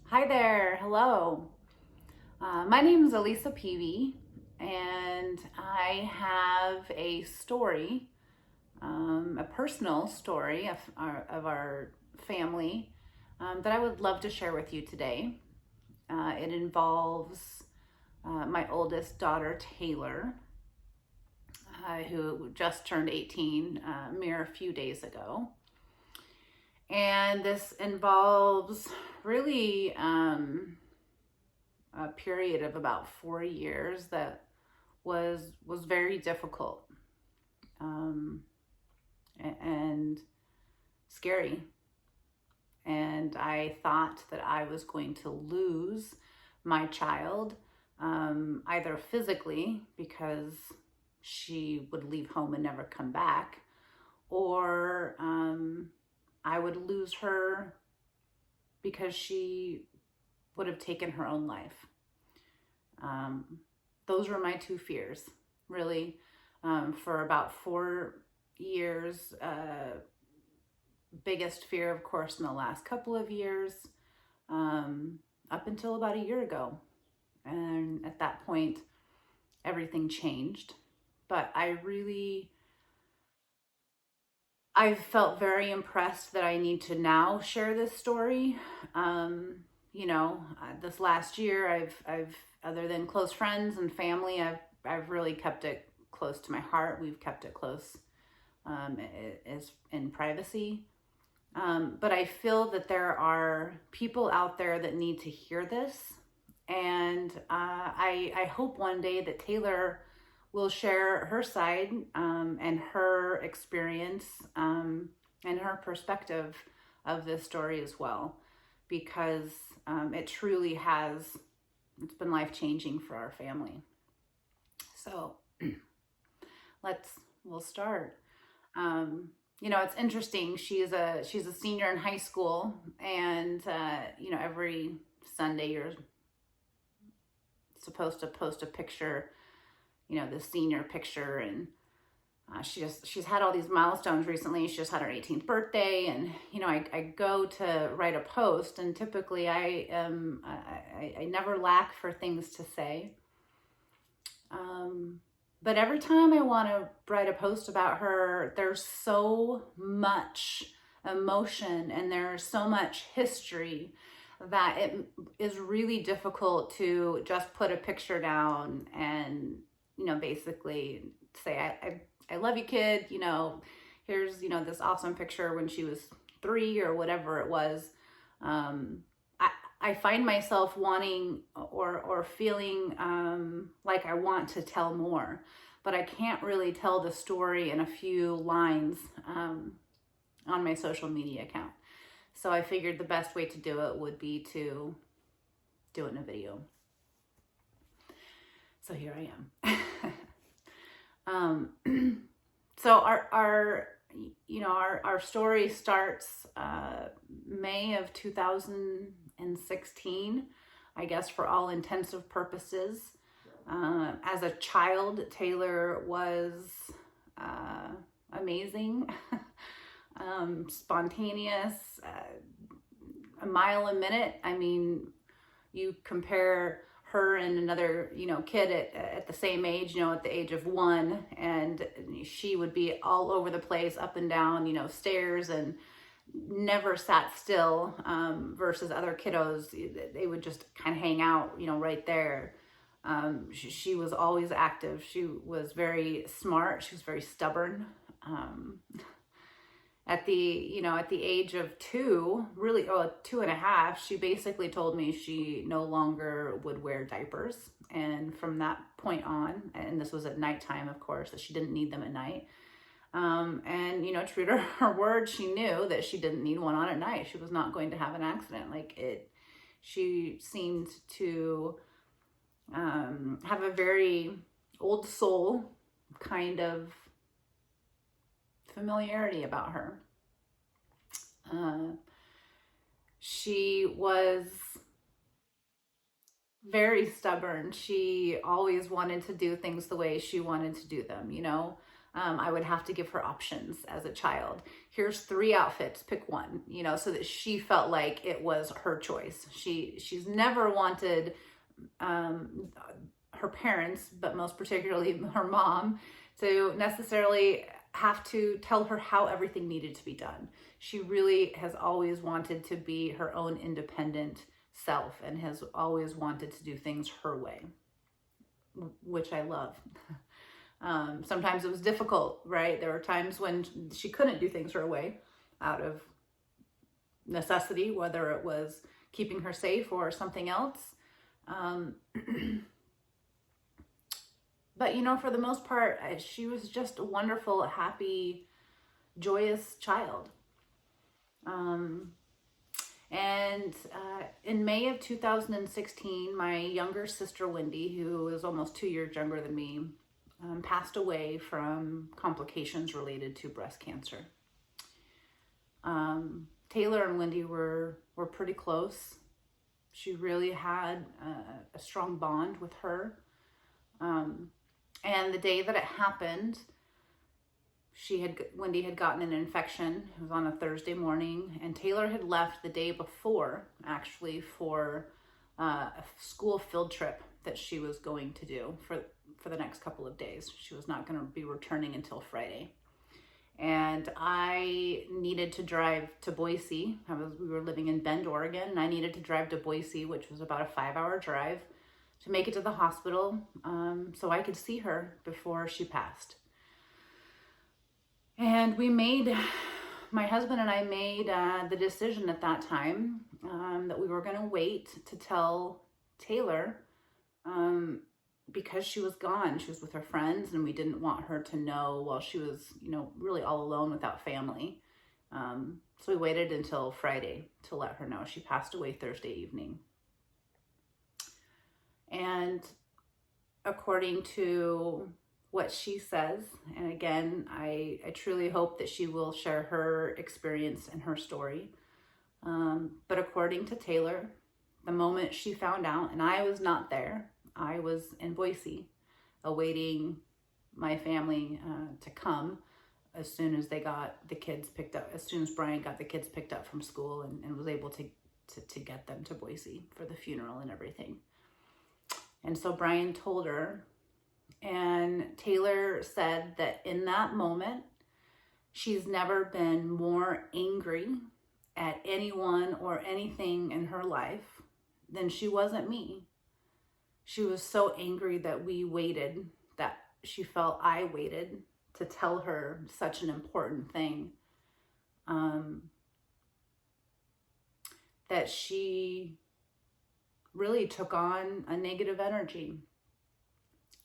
Hi there, hello. My name is Elisa Peavy, and I have a story, a personal story of our family that I would love to share with you today. It involves my oldest daughter, Taylor, who just turned 18 mere a few days ago. And this involves really a period of about 4 years that was very difficult um, and scary. And I thought that I was going to lose my child, either physically because she would leave home and never come back, or I would lose her because she would have taken her own life. Um, those were my two fears, really, for about 4 years. Biggest fear, of course, in the last couple of years, up until about a year ago. And at that point, everything changed. But I felt very impressed that I need to now share this story. This last year, I've, other than close friends and family, I've really kept it close to my heart. We've kept it close, as in privacy. But I feel that there are people out there that need to hear this. And I hope one day that Taylor will share her side and her experience and her perspective of this story as well, because it truly has, it's been life-changing for our family. So we'll start. It's interesting. She's a senior in high school, and every Sunday you're supposed to post a picture, the senior picture, and she's had all these milestones recently. She just had her 18th birthday, and I go to write a post, and typically I never lack for things to say. But every time I want to write a post about her, there's so much emotion and there's so much history that it is really difficult to just put a picture down and, basically say, I love you, kid. Here's, this awesome picture when she was 3 or whatever it was. I find myself wanting or feeling like I want to tell more, but I can't really tell the story in a few lines on my social media account. So I figured the best way to do it would be to do it in a video. So here I am. So our story starts May of 2016, I guess, for all intensive purposes. As a child, Taylor was amazing, spontaneous, a mile a minute. I mean, you compare her and another, kid at the same age, at the age of 1, and she would be all over the place, up and down, stairs, and never sat still, versus other kiddos. They would just kind of hang out, right there. She was always active. She was very smart. She was very stubborn. At the age of 2, really, 2.5, she basically told me she no longer would wear diapers. And from that point on, and this was at nighttime, of course, that she didn't need them at night. And true to her word, she knew that she didn't need one on at night. She was not going to have an accident. She seemed to have a very old soul kind of familiarity about her. She was very stubborn. She always wanted to do things the way she wanted to do them, I would have to give her options as a child. Here's 3 outfits, pick one, you know, so that she felt like it was her choice. She's never wanted her parents, but most particularly her mom, to necessarily have to tell her how everything needed to be done. She really has always wanted to be her own independent self and has always wanted to do things her way, which I love. Sometimes it was difficult, right? There were times when she couldn't do things her way out of necessity, whether it was keeping her safe or something else. But, you know, for the most part, she was just a wonderful, happy, joyous child. In May of 2016, my younger sister, Wendy, who is almost 2 years younger than me, passed away from complications related to breast cancer. Taylor and Wendy were pretty close. She really had a strong bond with her. And the day that it happened, Wendy had gotten an infection. It was on a Thursday morning, and Taylor had left the day before, actually, for a school field trip that she was going to do for the next couple of days. She was not going to be returning until Friday. And I needed to drive to Boise. We were living in Bend, Oregon, and I needed to drive to Boise, which was about a 5-hour drive, to make it to the hospital so I could see her before she passed. And my husband and I made the decision at that time that we were going to wait to tell Taylor because she was gone. She was with her friends, and we didn't want her to know while she was, you know, really all alone without family. So we waited until Friday to let her know. She passed away Thursday evening. And according to what she says, and again, I truly hope that she will share her experience and her story. But according to Taylor, the moment she found out, and I was not there, I was in Boise awaiting my family to come as soon as they got the kids picked up, as soon as Brian got the kids picked up from school and was able to get them to Boise for the funeral and everything. And so Brian told her, and Taylor said that in that moment, she's never been more angry at anyone or anything in her life than she was at me. She was so angry that we waited, that she felt I waited to tell her such an important thing, that she really took on a negative energy.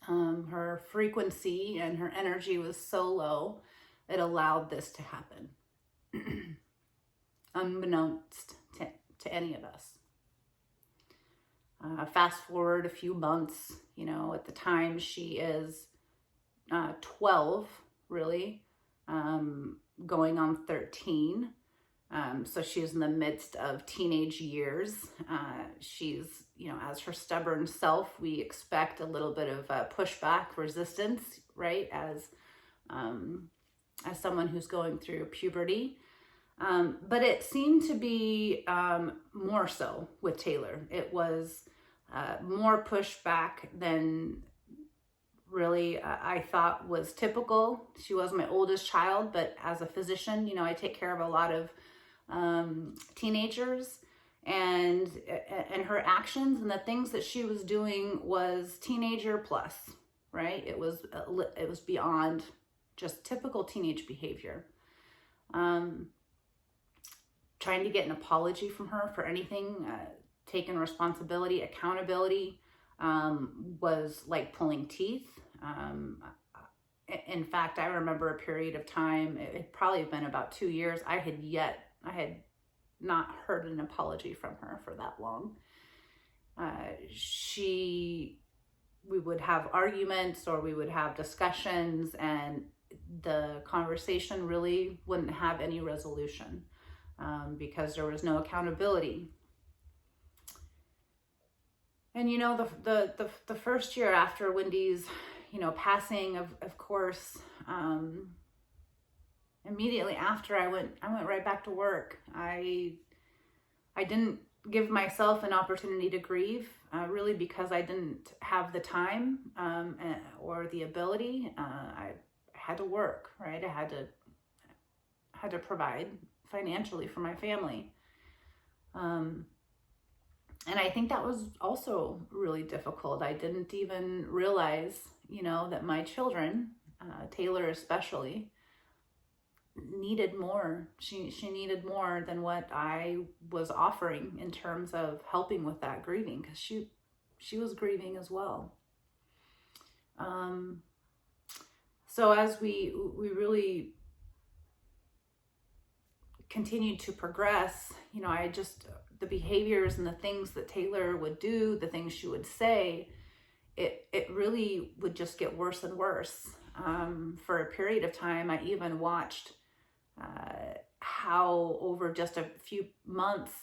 Her frequency and her energy was so low, it allowed this to happen, unbeknownst to any of us. Fast forward a few months, you know, at the time she is 12, really, going on 13. So she's in the midst of teenage years. She's, you know, as her stubborn self, we expect a little bit of pushback, resistance, right? As someone who's going through puberty. But it seemed to be more so with Taylor. It was more pushback than really I thought was typical. She was my oldest child, but as a physician, you know, I take care of a lot of teenagers, and her actions and the things that she was doing was teenager plus, right? It was beyond just typical teenage behavior. Trying to get an apology from her for anything, taking responsibility, accountability, was like pulling teeth. In fact, I remember a period of time, it had probably been about 2 years, I had not heard an apology from her for that long. We would have arguments or we would have discussions, and the conversation really wouldn't have any resolution because there was no accountability. And, you know, the first year after Wendy's, you know, passing, of course, Immediately after I went right back to work. I didn't give myself an opportunity to grieve, really, because I didn't have the time or the ability. I had to work, right? I had to provide financially for my family. And I think that was also really difficult. I didn't even realize, that my children, Taylor especially, needed more. She needed more than what I was offering in terms of helping with that grieving, because she was grieving as well. So as we really continued to progress, the behaviors and the things that Taylor would do, the things she would say, it really would just get worse and worse. For a period of time, I even watched how over just a few months,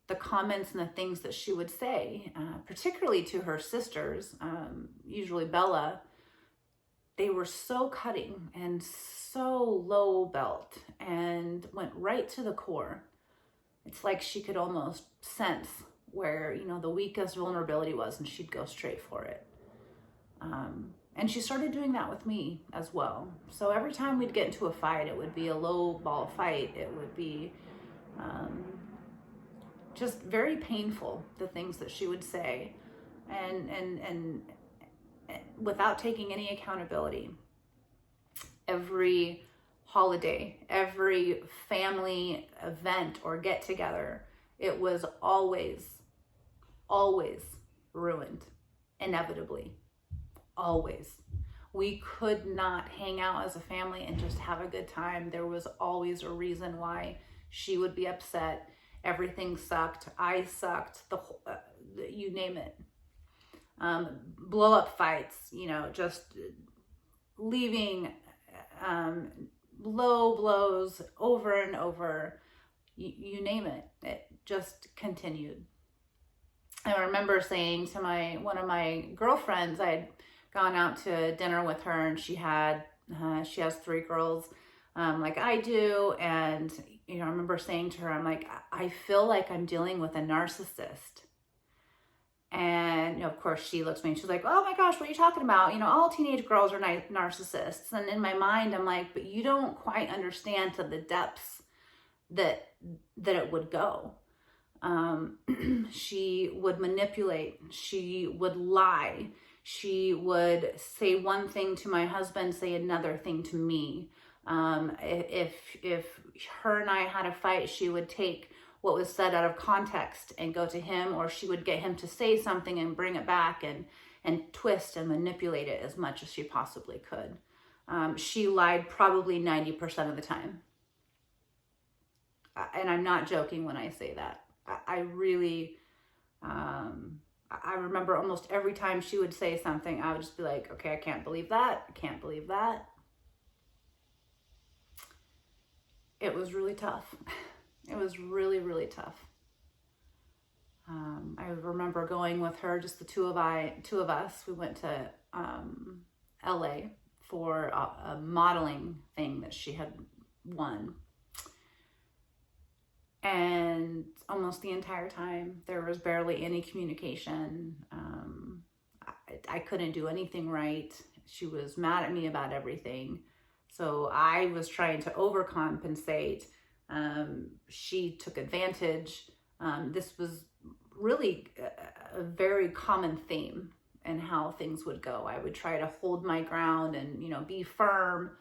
the comments and the things that she would say, particularly to her sisters, usually Bella, they were so cutting and so low belt and went right to the core. It's like she could almost sense where, the weakest vulnerability was, and she'd go straight for it. And she started doing that with me as well. So every time we'd get into a fight, it would be a low ball fight. It would be just very painful, the things that she would say, and without taking any accountability. Every holiday, every family event or get together, it was always ruined, inevitably. Always. We could not hang out as a family and just have a good time. There was always a reason why she would be upset. Everything sucked. I sucked. You name it. Blow up fights, just leaving low blows over and over. You name it. It just continued. I remember saying to one of my girlfriends, I'd gone out to dinner with her, and she has 3 girls, like I do. And, I remember saying to her, I'm like, I feel like I'm dealing with a narcissist. And, of course, she looks at me and she's like, oh my gosh, what are you talking about? All teenage girls are narcissists. And in my mind, I'm like, but you don't quite understand to the depths that it would go. She would manipulate. She would lie. She would say one thing to my husband, say another thing to me. If her and I had a fight, she would take what was said out of context and go to him, or she would get him to say something and bring it back and twist and manipulate it as much as she possibly could. She lied probably 90% of the time. And I'm not joking when I say that. I really, I remember almost every time she would say something, I would just be like, okay, I can't believe that. I can't believe that. It was really tough. It was really, really tough. I remember going with her, just the two of us. We went to LA for a modeling thing that she had won. And almost the entire time, there was barely any communication. I couldn't do anything right. She was mad at me about everything. So I was trying to overcompensate. She took advantage. This was really a very common theme in how things would go. I would try to hold my ground and, be firm.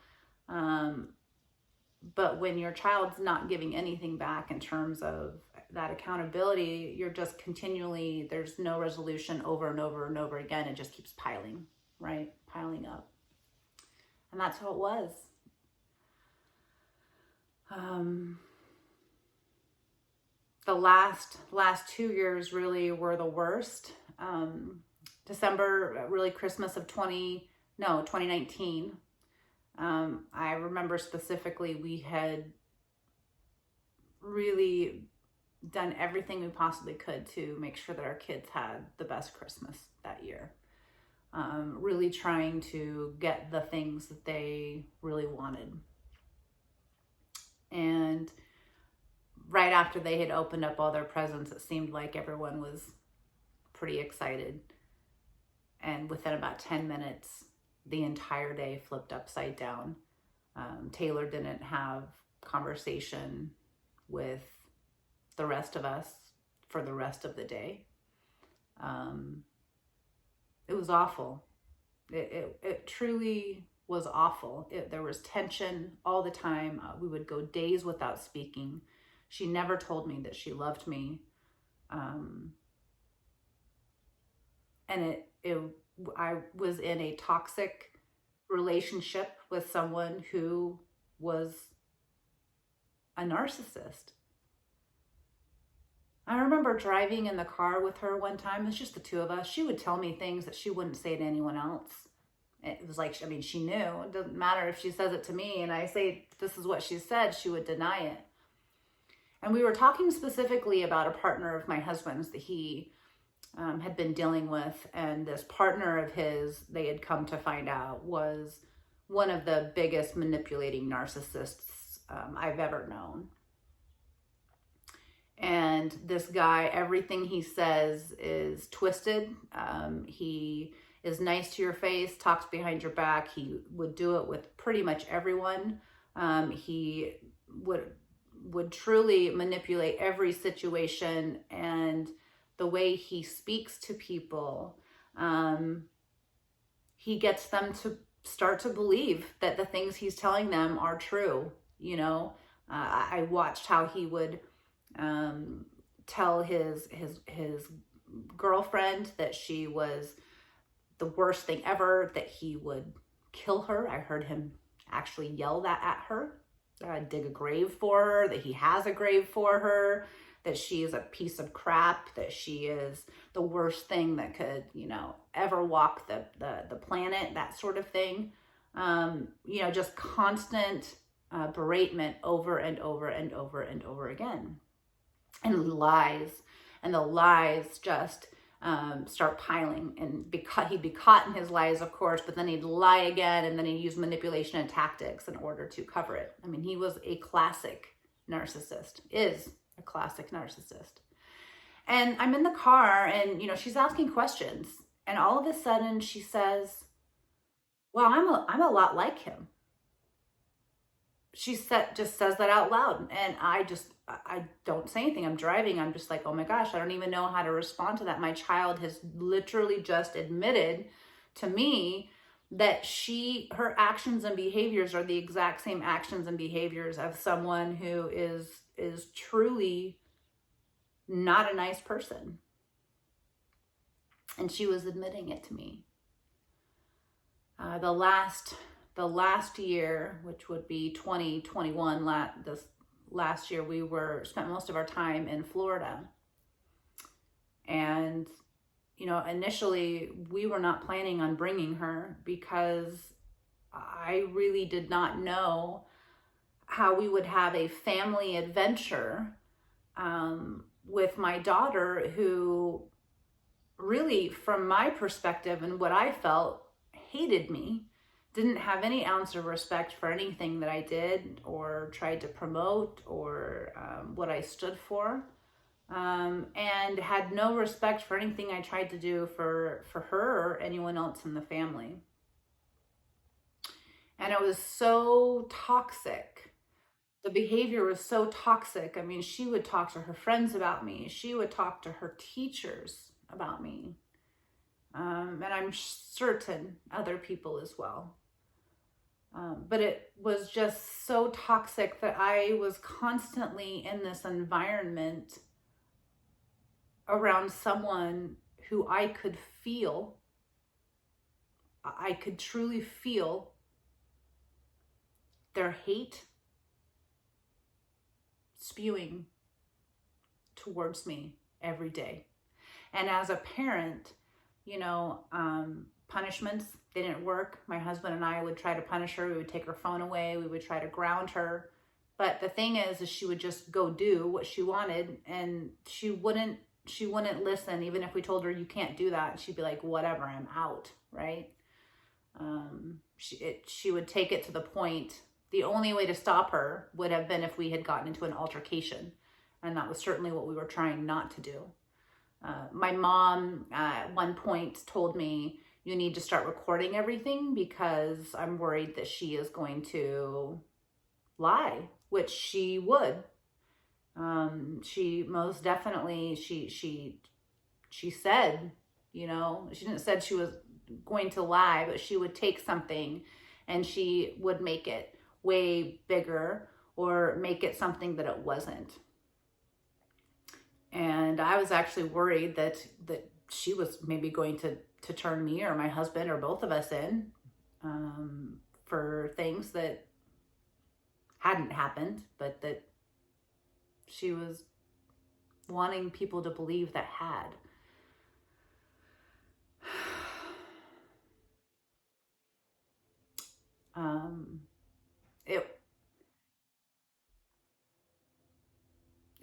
But when your child's not giving anything back in terms of that accountability, you're just continually, there's no resolution over and over and over again. It just keeps piling, right? Piling up. And that's how it was. The last 2 years really were the worst. December, really Christmas of 2019. I remember specifically we had really done everything we possibly could to make sure that our kids had the best Christmas that year. really trying to get the things that they really wanted. And right after they had opened up all their presents, it seemed like everyone was pretty excited. And within about 10 minutes, the entire day flipped upside down. Taylor didn't have conversation with the rest of us for the rest of the day. It was awful. It truly was awful. There was tension all the time. We would go days without speaking. She never told me that she loved me. And I was in a toxic relationship with someone who was a narcissist. I remember driving in the car with her one time. It's just the two of us. She would tell me things that she wouldn't say to anyone else. It was like, I mean, she knew. It doesn't matter if she says it to me and I say, this is what she said, she would deny it. And we were talking specifically about a partner of my husband's that he had been dealing with. And this partner of his, they had come to find out, was one of the biggest manipulating narcissists I've ever known. And this guy, everything he says is twisted. He is nice to your face, talks behind your back. He would do it with pretty much everyone. He would truly manipulate every situation, and the way he speaks to people, he gets them to start to believe that the things he's telling them are true. You know, I watched how he would tell his girlfriend that she was the worst thing ever, that he would kill her. I heard him actually yell that at her, dig a grave for her, that he has a grave for her, that she is a piece of crap, that she is the worst thing that could, you know, ever walk the planet, that sort of thing. You know, just constant beratement over and over and over and over again. And lies, and the lies just start piling, and he'd be caught in his lies, of course, but then he'd lie again, and then he'd use manipulation and tactics in order to cover it. I mean, he was a classic narcissist, is a classic narcissist. And I'm in the car, and, you know, she's asking questions, and all of a sudden she says, well, I'm a lot like him. She just says that out loud, and I don't say anything. I'm driving. I'm just like, oh my gosh, I don't even know how to respond to that. My child has literally just admitted to me that her actions and behaviors are the exact same actions and behaviors of someone who is truly not a nice person. And she was admitting it to me. The last year, which would be 2021, this last year, we spent most of our time in Florida. And, you know, initially we were not planning on bringing her because I really did not know how we would have a family adventure with my daughter, who really, from my perspective and what I felt, hated me. Didn't have any ounce of respect for anything that I did or tried to promote or what I stood for, and had no respect for anything I tried to do for her or anyone else in the family. And it was so toxic. The behavior was so toxic. I mean, she would talk to her friends about me. She would talk to her teachers about me. And I'm certain other people as well. But it was just so toxic that I was constantly in this environment around someone who I could truly feel their hate spewing towards me every day. And as a parent, you know, punishments, they didn't work. My husband and I would try to punish her. We would take her phone away. We would try to ground her. But the thing is she would just go do what she wanted, and she wouldn't listen. Even if we told her, you can't do that, she'd be like, whatever, I'm out. right? She would take it to the point, the only way to stop her would have been if we had gotten into an altercation. And that was certainly what we were trying not to do. My mom at one point told me, you need to start recording everything because I'm worried that she is going to lie, which she would. She most definitely, she said, you know, she didn't said she was going to lie, but she would take something and she would make it way bigger or make it something that it wasn't. And I was actually worried that she was maybe going to turn me or my husband or both of us in for things that hadn't happened, but that she was wanting people to believe that had.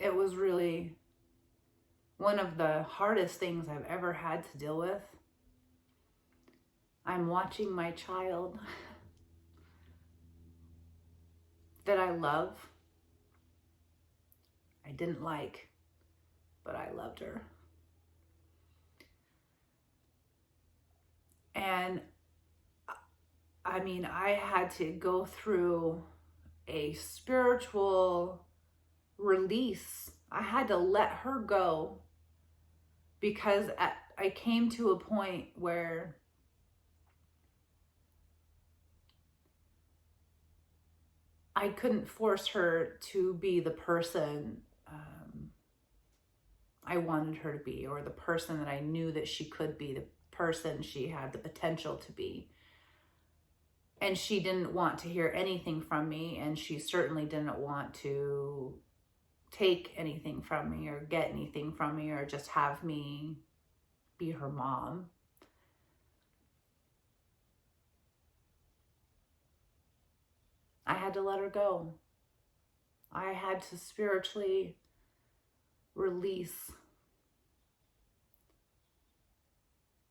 It was really one of the hardest things I've ever had to deal with. I'm watching my child that I love, I didn't like, but I loved her. And I mean, I had to go through a spiritual release. I had to let her go because I came to a point where I couldn't force her to be the person I wanted her to be, or the person that I knew that she could be, the person she had the potential to be. And she didn't want to hear anything from me, and she certainly didn't want to take anything from me or get anything from me or just have me be her mom. I had to let her go. I had to spiritually release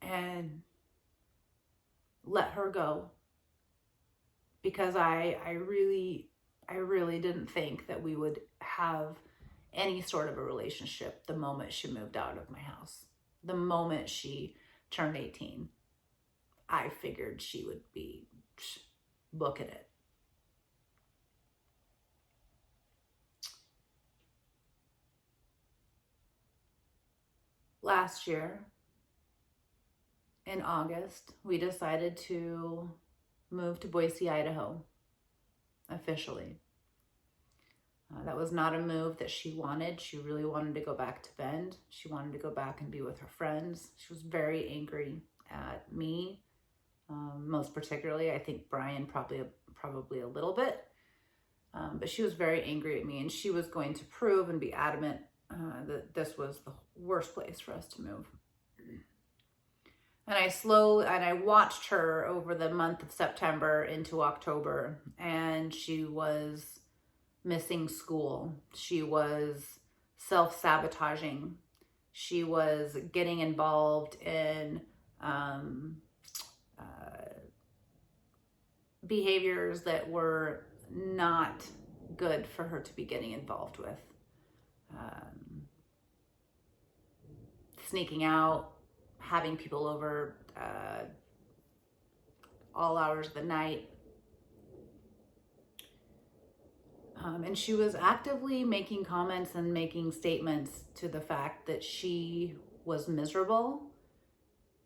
and let her go, because I really didn't think that we would have any sort of a relationship the moment she moved out of my house. The moment she turned 18, I figured she would be booking it. Last year, in August, we decided to move to Boise, Idaho, officially. That was not a move that she wanted. She really wanted to go back to Bend. She wanted to go back and be with her friends. She was very angry at me, most particularly. I think Brian probably a little bit, but she was very angry at me, and she was going to prove and be adamant that this was the worst place for us to move. And I watched her over the month of September into October, and she was missing school. She was self-sabotaging. She was getting involved in behaviors that were not good for her to be getting involved with. Sneaking out, having people over all hours of the night. And she was actively making comments and making statements to the fact that she was miserable,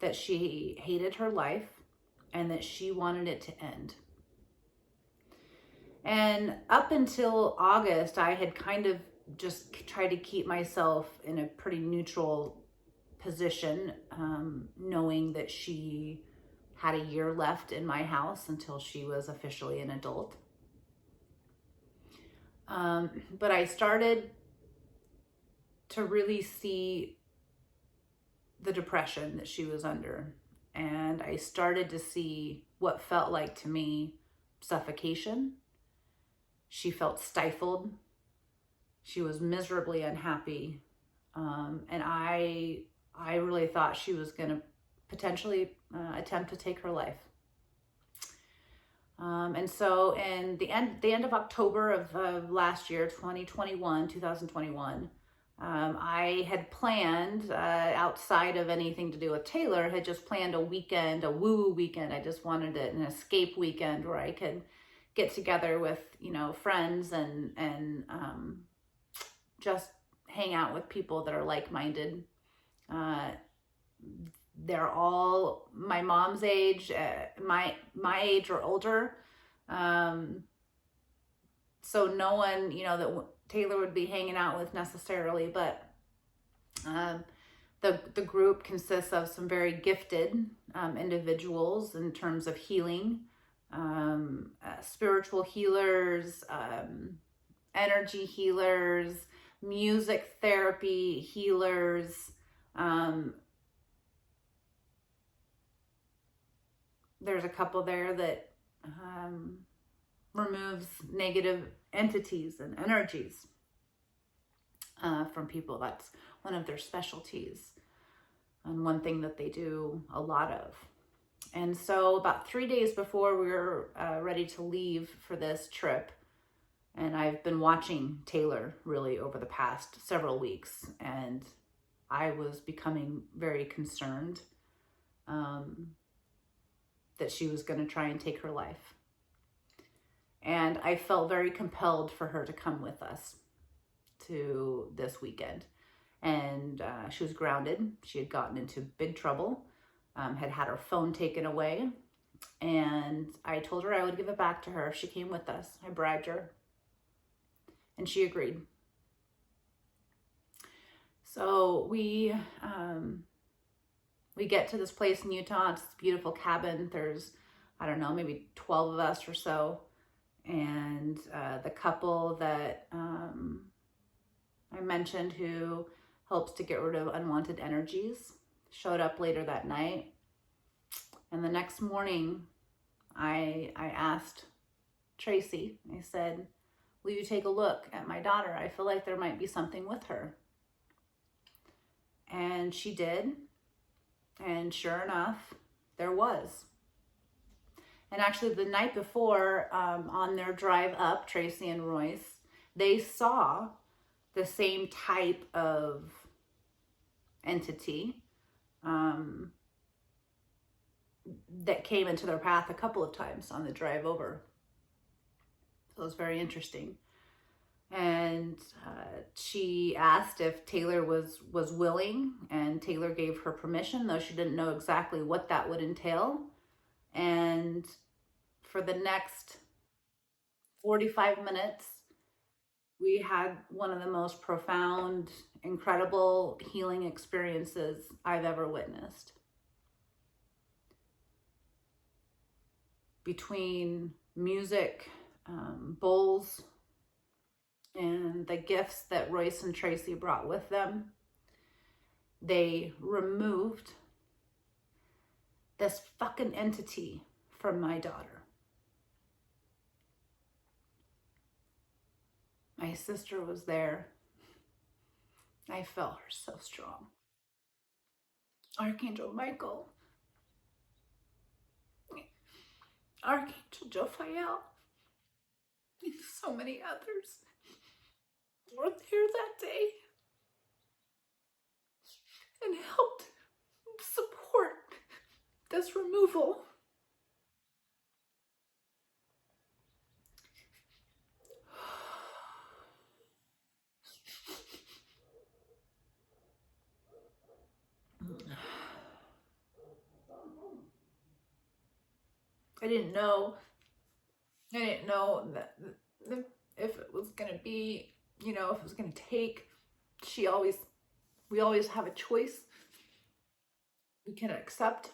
that she hated her life, and that she wanted it to end. And up until August, I had kind of just tried to keep myself in a pretty neutral position, knowing that she had a year left in my house until she was officially an adult. But I started to really see the depression that she was under. And I started to see what felt like to me suffocation. She felt stifled. She was miserably unhappy. And I really thought she was going to potentially attempt to take her life. And so in the end of October of last year, 2021, I had planned, outside of anything to do with Taylor, had just planned a weekend, a woo-woo weekend. I just wanted an escape weekend where I could get together with, friends and just hang out with people that are like-minded. They're all my mom's age, my age or older. So no one, that Taylor would be hanging out with necessarily, but the group consists of some very gifted individuals in terms of healing, spiritual healers, energy healers, music therapy healers. There's a couple there that removes negative entities and energies from people. That's one of their specialties and one thing that they do a lot of. And so about 3 days before we were ready to leave for this trip, and I've been watching Taylor really over the past several weeks, and I was becoming very concerned that she was going to try and take her life. And I felt very compelled for her to come with us to this weekend. And she was grounded. She had gotten into big trouble, had her phone taken away. And I told her I would give it back to her if she came with us. I bribed her. And she agreed. So we get to this place in Utah. It's this beautiful cabin. There's, I don't know, maybe 12 of us or so. And the couple that I mentioned who helps to get rid of unwanted energies showed up later that night. And the next morning, I asked Tracy, I said, will you take a look at my daughter? I feel like there might be something with her. And she did. And sure enough, there was. And actually the night before, on their drive up, Tracy and Royce, they saw the same type of entity that came into their path a couple of times on the drive over. So it was very interesting. And she asked if Taylor was willing, and Taylor gave her permission, though she didn't know exactly what that would entail. And for the next 45 minutes, we had one of the most profound, incredible healing experiences I've ever witnessed. Between music, bowls, and the gifts that Royce and Tracy brought with them, they removed this fucking entity from my daughter. My sister was there. I felt her so strong. Archangel Michael, Archangel Defiant, and so many others were there that day and helped support this removal. I didn't know that if it was going to be, if it was going to take. We always have a choice. We can accept,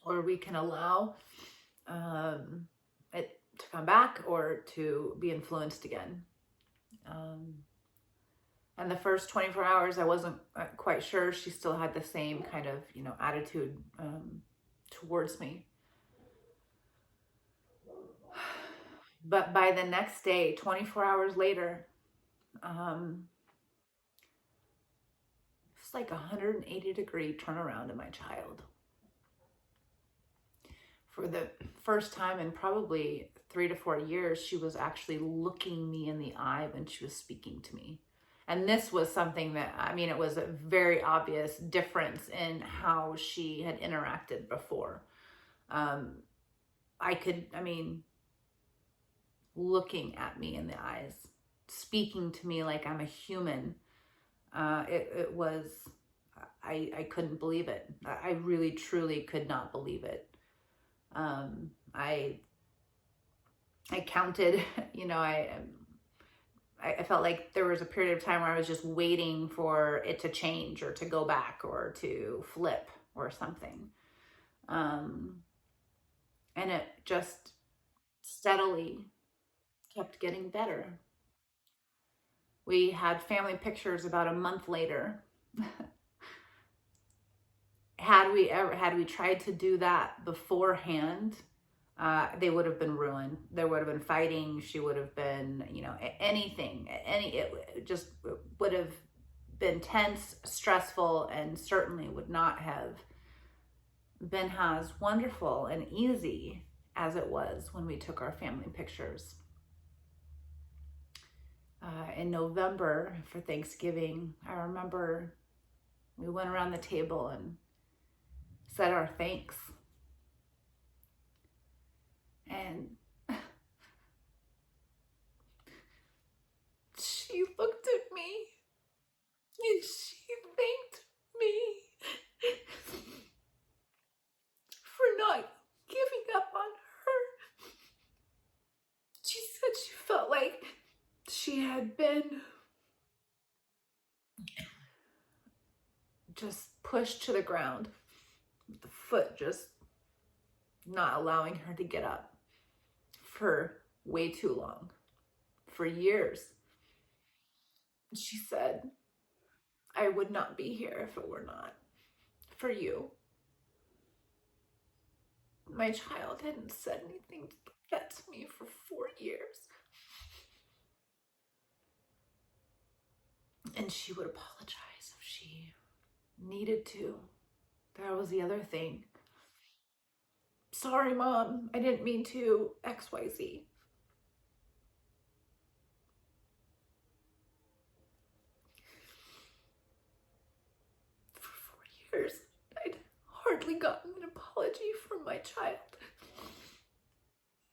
or we can allow it to come back or to be influenced again. And the first 24 hours, I wasn't quite sure. She still had the same kind of, attitude towards me. But by the next day, 24 hours later, like a 180-degree turnaround in my child. For the first time in probably 3 to 4 years, she was actually looking me in the eye when she was speaking to me. And this was something that, I mean, it was a very obvious difference in how she had interacted before. Looking at me in the eyes, speaking to me like I'm a human. It was, I couldn't believe it. I really, truly could not believe it. I counted, I felt like there was a period of time where I was just waiting for it to change or to go back or to flip or something. And it just steadily kept getting better. We had family pictures about a month later. Had we tried to do that beforehand, they would have been ruined. There would have been fighting. She would have been, anything. It just would have been tense, stressful, and certainly would not have been as wonderful and easy as it was when we took our family pictures. In November for Thanksgiving, I remember we went around the table and said our thanks. And she looked at me and she thanked me for not giving up on her. She said she felt like she had been just pushed to the ground, the foot just not allowing her to get up for way too long, for years. She said, I would not be here if it were not for you. My child hadn't said anything like that to me for 4 years. And she would apologize if she needed to. That was the other thing. Sorry, Mom, I didn't mean to XYZ. For 4 years, I'd hardly gotten an apology from my child.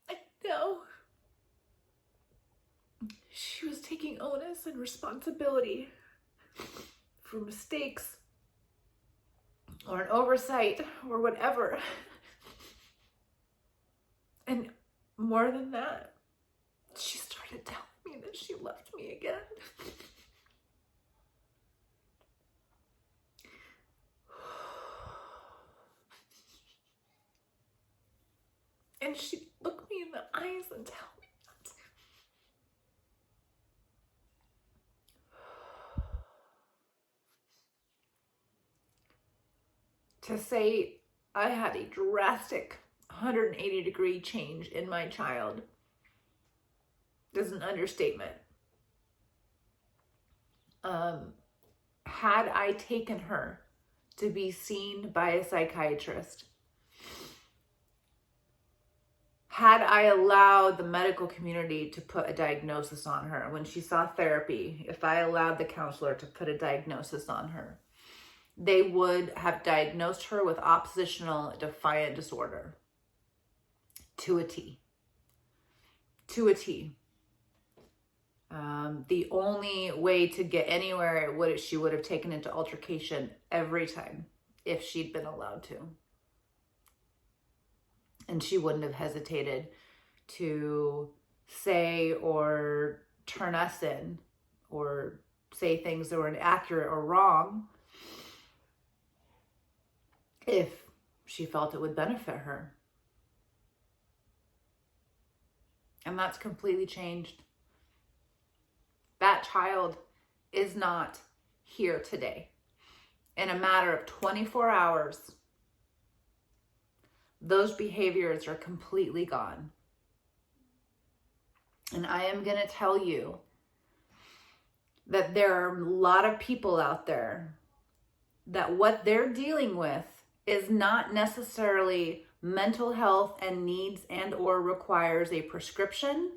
And now she was taking onus and responsibility for mistakes or an oversight or whatever. And more than that, she started telling me that she loved me again. And she'd look me in the eyes and tell me that. To say I had a drastic 180-degree change in my child is an understatement. Had I taken her to be seen by a psychiatrist, had I allowed the medical community to put a diagnosis on her when she saw therapy, if I allowed the counselor to put a diagnosis on her, they would have diagnosed her with oppositional defiant disorder. To a T. To a T. The only way to get anywhere she would have taken it to altercation every time if she'd been allowed to. And she wouldn't have hesitated to say or turn us in or say things that were inaccurate or wrong if she felt it would benefit her. And that's completely changed. That child is not here today. In a matter of 24 hours, those behaviors are completely gone. And I am going to tell you that there are a lot of people out there that what they're dealing with is not necessarily mental health and needs and or requires a prescription.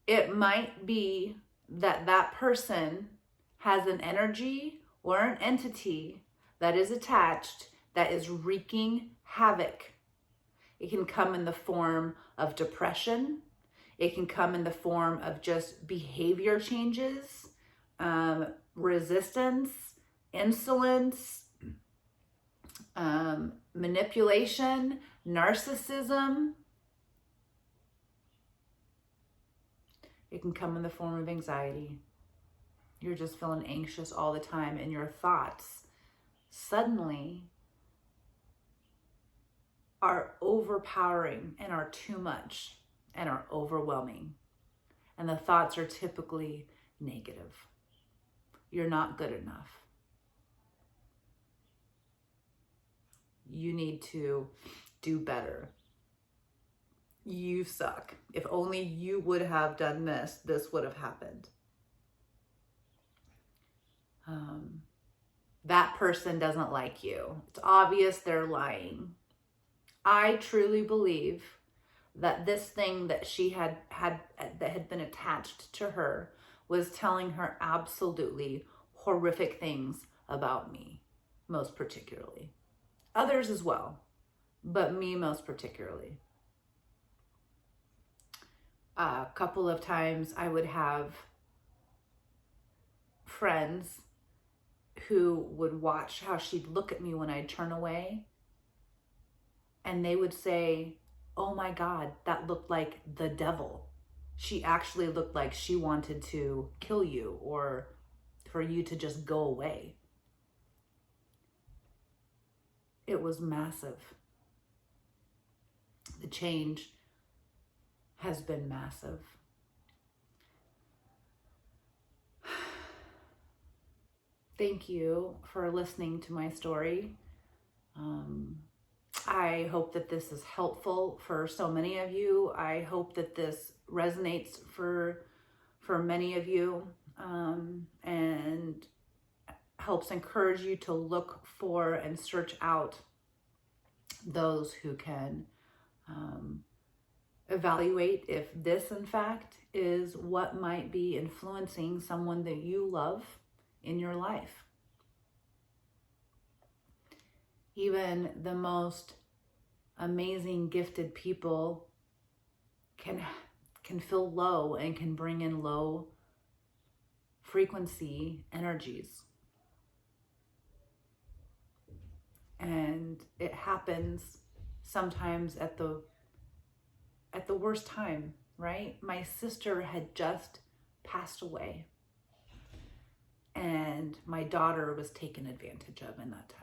It might be that that person has an energy or an entity that is attached that is wreaking havoc. It can come in the form of depression. It can come in the form of just behavior changes, resistance, insolence, manipulation, narcissism. It can come in the form of anxiety. You're just feeling anxious all the time, and your thoughts suddenly are overpowering and are too much and are overwhelming. And the thoughts are typically negative. You're not good enough. You need to do better. You suck. If only you would have done this, this would have happened. That person doesn't like you. It's obvious they're lying. I truly believe that this thing that she had that had been attached to her was telling her absolutely horrific things about me, most particularly. Others as well, but me most particularly. A couple of times I would have friends who would watch how she'd look at me when I'd turn away, and they would say, "Oh my God, that looked like the devil. She actually looked like she wanted to kill you or for you to just go away." It was massive. The change has been massive. Thank you for listening to my story. I hope that this is helpful for so many of you. I hope that this resonates for many of you, and helps encourage you to look for and search out those who can evaluate if this, in fact, is what might be influencing someone that you love in your life. Even the most amazing, gifted people can feel low and can bring in low frequency energies. And it happens sometimes at the worst time, right? My sister had just passed away, and my daughter was taken advantage of in that time.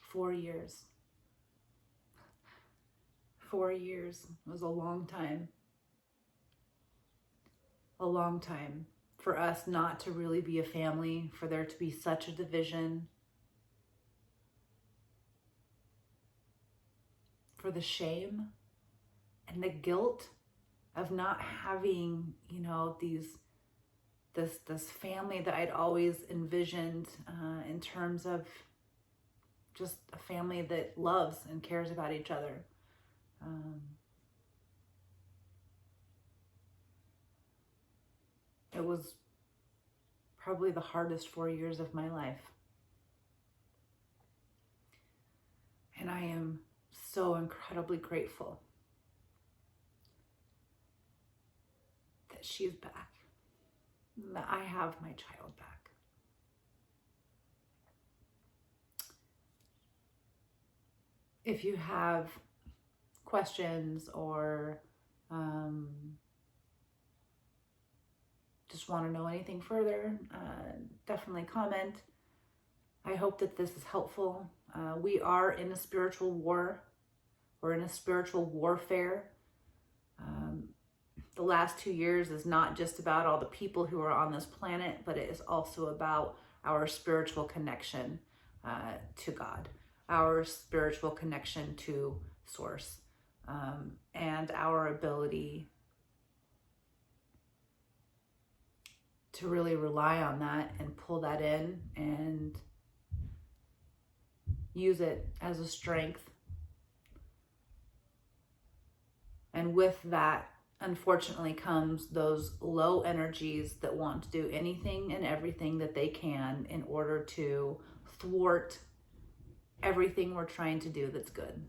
4 years. 4 years was a long time. A long time for us not to really be a family, for there to be such a division, for the shame and the guilt of not having, this family that I'd always envisioned in terms of just a family that loves and cares about each other. It was probably the hardest 4 years of my life. And I am so incredibly grateful that she's back, that I have my child back. If you have questions or just want to know anything further, definitely comment. I hope that this is helpful. We are in a spiritual war. We're in a spiritual warfare. The last 2 years is not just about all the people who are on this planet, but it is also about our spiritual connection to God, our spiritual connection to Source, and our ability to really rely on that and pull that in and use it as a strength. And with that, unfortunately, comes those low energies that want to do anything and everything that they can in order to thwart everything we're trying to do that's good.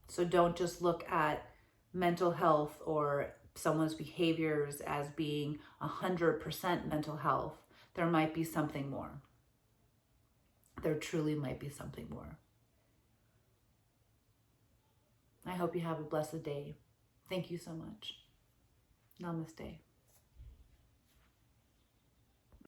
So don't just look at mental health or someone's behaviors as being 100% mental health. There might be something more. There truly might be something more. I hope you have a blessed day. Thank you so much. Namaste.